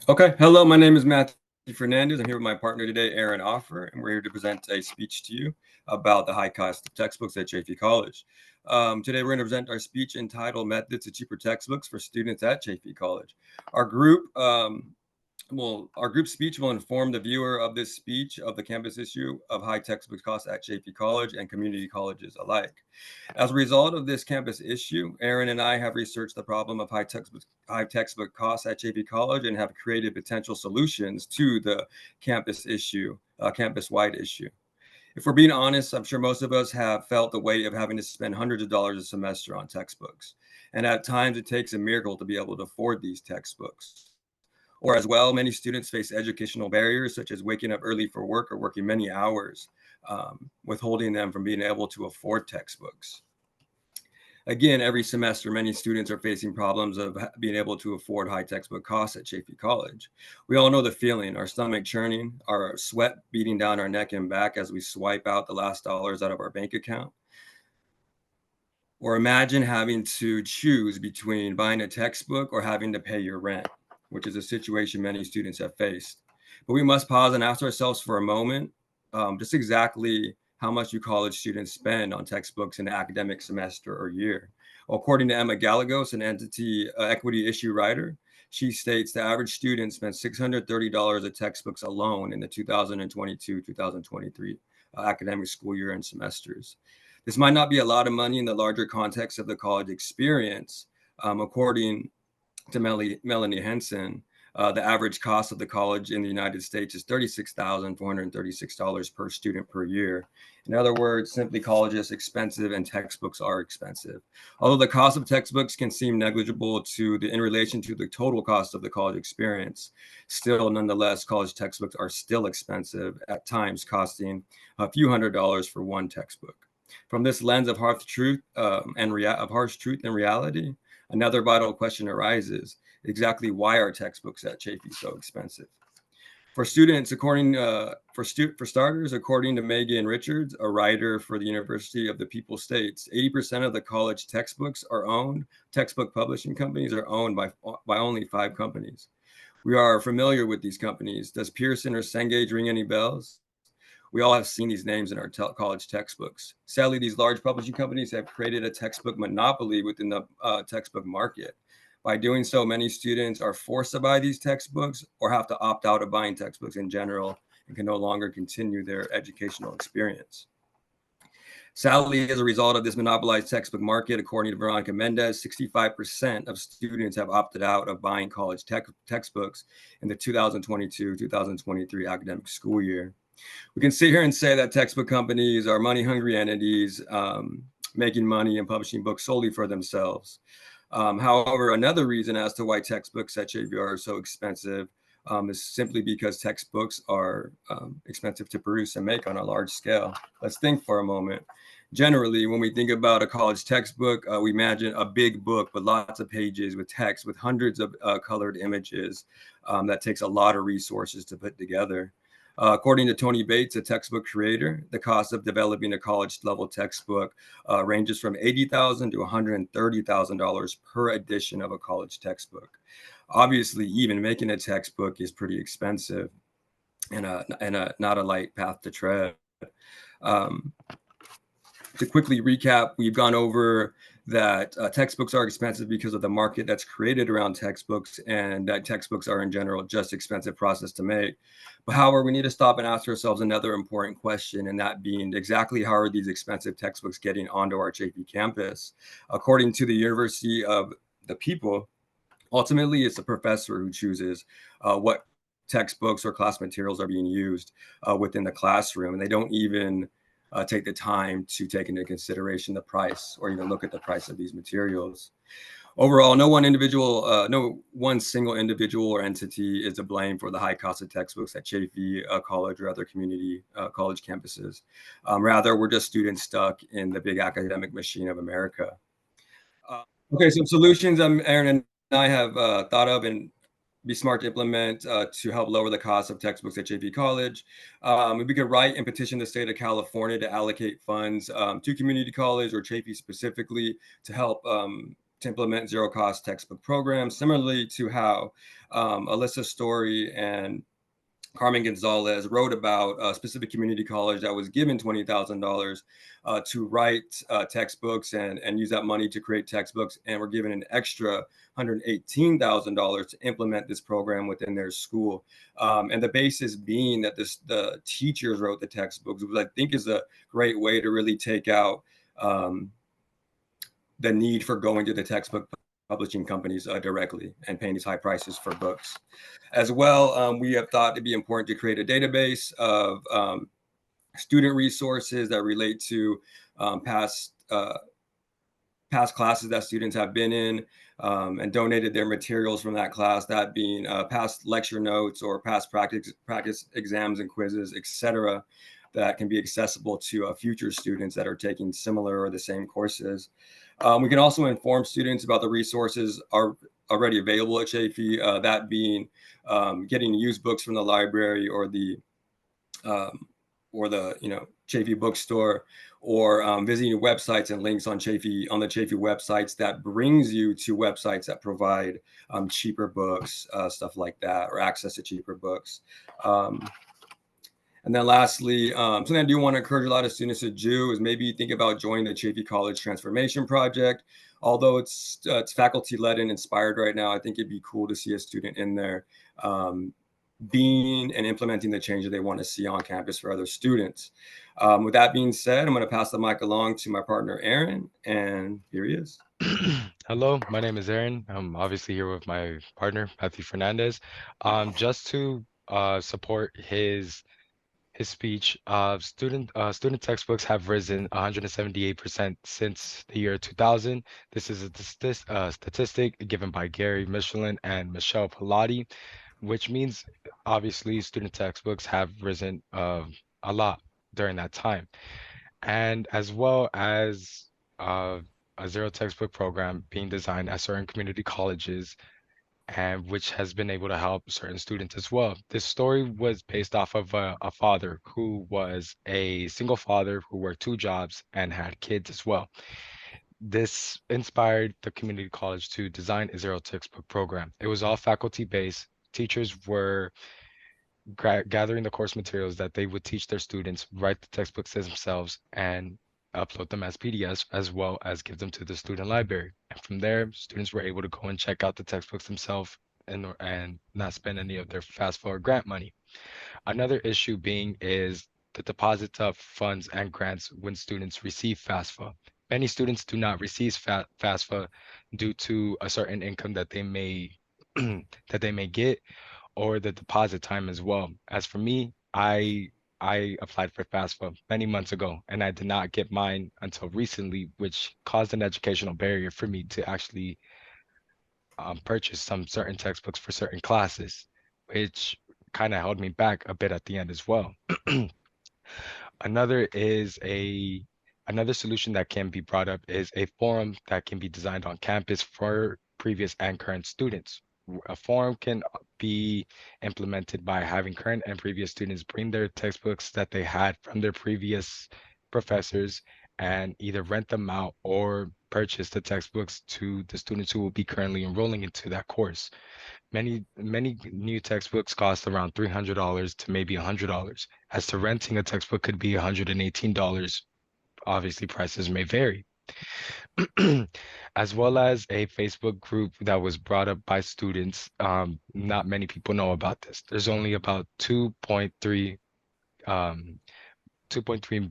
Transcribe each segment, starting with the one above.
Okay, hello, my name is Matthew Fernandez. I'm here with my partner today, Aaron Offer, and we're here to present a speech to you about the high cost of textbooks at Chaffey College. Today, we're going to present our speech entitled Methods to Cheaper Textbooks for Students at Chaffey College. Our group speech will inform the viewer of this speech of the campus issue of high textbook costs at Chaffey College and community colleges alike. As a result of this campus issue, Aaron and I have researched the problem of high textbook costs at Chaffey College and have created potential solutions to the campus-wide issue. If we're being honest, I'm sure most of us have felt the weight of having to spend hundreds of dollars a semester on textbooks. And at times it takes a miracle to be able to afford these textbooks. Or as well, many students face educational barriers such as waking up early for work or working many hours, withholding them from being able to afford textbooks. Again, every semester, many students are facing problems of being able to afford high textbook costs at Chaffey College. We all know the feeling, our stomach churning, our sweat beating down our neck and back as we swipe out the last dollars out of our bank account. Or imagine having to choose between buying a textbook or having to pay your rent, which is a situation many students have faced. But we must pause and ask ourselves for a moment, just exactly how much do college students spend on textbooks in an academic semester or year? Well, according to Emma Gallegos, an entity equity issue writer, she states the average student spent $630 of textbooks alone in the 2022-2023 academic school year and semesters. This might not be a lot of money in the larger context of the college experience. According to Melanie Henson, the average cost of the college in the United States is $36,436 per student per year. In other words, simply college is expensive and textbooks are expensive. Although the cost of textbooks can seem negligible in relation to the total cost of the college experience, still, nonetheless, college textbooks are still expensive, at times costing a few $100s for one textbook. From this lens of harsh truth and reality, another vital question arises: exactly why are textbooks at Chaffey so expensive? For students, for starters, according to Megan Richards, a writer for the University of the People States, 80% of the college textbook publishing companies are owned by only 5 companies. We are familiar with these companies. Does Pearson or Cengage ring any bells? We all have seen these names in our college textbooks. Sadly, these large publishing companies have created a textbook monopoly within the textbook market. By doing so, many students are forced to buy these textbooks or have to opt out of buying textbooks in general and can no longer continue their educational experience. Sadly, as a result of this monopolized textbook market, according to Veronica Mendez, 65% of students have opted out of buying college textbooks in the 2022-2023 academic school year. We can sit here and say that textbook companies are money-hungry entities making money and publishing books solely for themselves. However, another reason as to why textbooks at Chaffey are so expensive is simply because textbooks are expensive to produce and make on a large scale. Let's think for a moment. Generally, when we think about a college textbook, we imagine a big book with lots of pages with text, with hundreds of colored images that takes a lot of resources to put together. According to Tony Bates, a textbook creator, the cost of developing a college-level textbook ranges from $80,000 to $130,000 per edition of a college textbook. Obviously, even making a textbook is pretty expensive and not a light path to tread. To quickly recap, we've gone over that textbooks are expensive because of the market that's created around textbooks, and that textbooks are in general just expensive process to make. But however, we need to stop and ask ourselves another important question, and that being exactly how are these expensive textbooks getting onto our Chaffey campus? According to the University of the People, ultimately it's the professor who chooses what textbooks or class materials are being used within the classroom, and they don't even take the time to take into consideration the price or even look at the price of these materials. Overall, no one single individual or entity is to blame for the high cost of textbooks at Chaffey College or other community college campuses. Rather, we're just students stuck in the big academic machine of America. Okay, some solutions Aaron and I have thought of and be smart to implement to help lower the cost of textbooks at Chaffey College. We could write and petition the state of California to allocate funds to community college or Chaffey specifically to help to implement zero-cost textbook programs, similarly to how Alyssa Story and Carmen Gonzalez wrote about a specific community college that was given $20,000 to write textbooks and use that money to create textbooks, and were given an extra $118,000 to implement this program within their school. And the basis being that the teachers wrote the textbooks, which I think is a great way to really take out the need for going to the textbook publishing companies directly and paying these high prices for books. As well, we have thought it'd be important to create a database of student resources that relate to past classes that students have been in and donated their materials from that class, that being past lecture notes or past practice exams and quizzes, etc., that can be accessible to future students that are taking similar or the same courses. We can also inform students about the resources are already available at Chaffey, that being getting used books from the library or the Chaffey bookstore, or visiting websites and links on the Chaffey websites that brings you to websites that provide cheaper books, stuff like that, or access to cheaper books. And then lastly, something I do want to encourage a lot of students to do is maybe think about joining the Chaffey College Transformation Project. Although it's faculty-led and inspired right now, I think it'd be cool to see a student in there being and implementing the change that they want to see on campus for other students. With that being said, I'm going to pass the mic along to my partner, Aaron, and here he is. Hello, my name is Aaron. I'm obviously here with my partner, Matthew Fernandez. Just to support his speech, student textbooks have risen 178% since the year 2000. This is a statistic given by Gary Michelin and Michelle Pilati, which means obviously student textbooks have risen a lot during that time. And as well as a zero textbook program being designed at certain community colleges, and which has been able to help certain students as well. This story was based off of a father who was a single father who worked two jobs and had kids as well. This inspired the community college to design a zero textbook program. It was all faculty based. Teachers were gathering the course materials that they would teach their students, write the textbooks themselves, and upload them as PDFs, as well as give them to the student library. And from there, students were able to go and check out the textbooks themselves and not spend any of their FAFSA or grant money. Another issue being is the deposits of funds and grants when students receive FAFSA. Many students do not receive FAFSA due to a certain income that they may that they may get, or the deposit time as well. As for me, I applied for FAFSA many months ago, and I did not get mine until recently, which caused an educational barrier for me to actually purchase some certain textbooks for certain classes, which kind of held me back a bit at the end as well. Another is another solution that can be brought up is a forum that can be designed on campus for previous and current students. A forum can be implemented by having current and previous students bring their textbooks that they had from their previous professors and either rent them out or purchase the textbooks to the students who will be currently enrolling into that course. Many new textbooks cost around $300 to maybe $100. As to renting a textbook could be $118. Obviously, prices may vary. As well as a Facebook group that was brought up by students. Not many people know about this. There's only about 2.3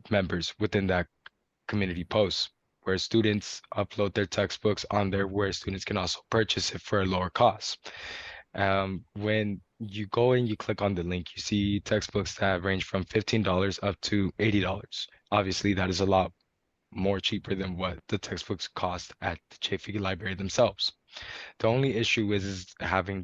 members within that community post, where students upload their textbooks on there, where students can also purchase it for a lower cost. When you go and you click on the link, you see textbooks that range from $15 up to $80. Obviously, that is a lot more cheaper than what the textbooks cost at the Chaffey Library themselves. The only issue is having